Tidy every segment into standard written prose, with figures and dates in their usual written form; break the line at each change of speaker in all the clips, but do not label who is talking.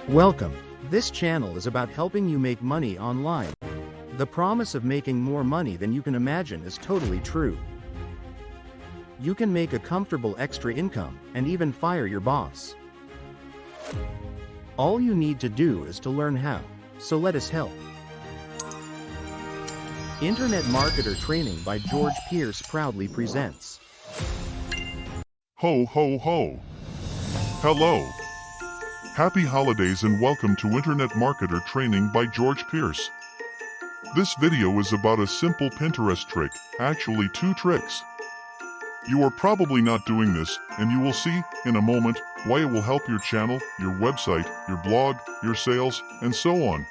Welcome. This channel is about helping you make money online. The promise of making more money than you can imagine is totally true. You can make a comfortable extra income and even fire your boss. All you need to do is to learn how, so let us help. Internet Marketer Training by George Pierce proudly presents.
Ho ho ho! Hello! Happy holidays and welcome to Internet Marketer Training by George Pierce. This video is about a simple Pinterest trick, actually 2 tricks. You are probably not doing this, and you will see, in a moment, why it will help your channel, your website, your blog, your sales, and so on.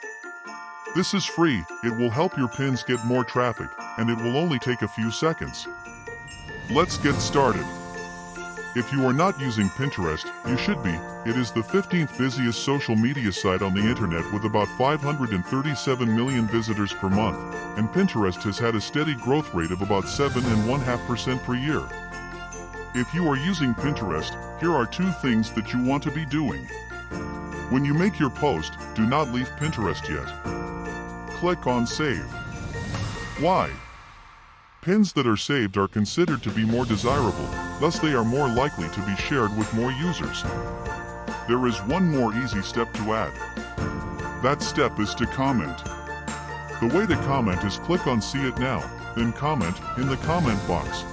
This is free, it will help your pins get more traffic, and it will only take a few seconds. Let's get started. If you are not using Pinterest, you should be. It is the 15th busiest social media site on the internet with about 537 million visitors per month, and Pinterest has had a steady growth rate of about 7.5% per year. If you are using Pinterest, here are 2 things that you want to be doing. When you make your post, do not leave Pinterest yet. Click on Save. Why? Pins that are saved are considered to be more desirable, thus they are more likely to be shared with more users. There is one more easy step to add. That step is to comment. The way to comment is click on See It Now, then comment in the comment box.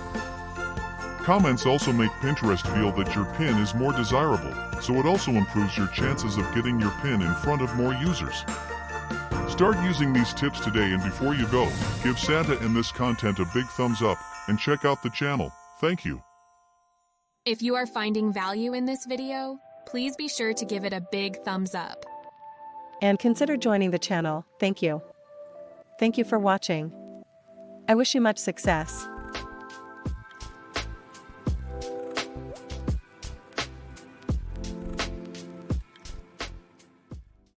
Comments also make Pinterest feel that your pin is more desirable, so it also improves your chances of getting your pin in front of more users. Start using these tips today, and before you go, give Santa and this content a big thumbs up, and check out the channel. Thank you.
If you are finding value in this video, please be sure to give it a big thumbs up.
And consider joining the channel. Thank you. Thank you for watching. I wish you much success.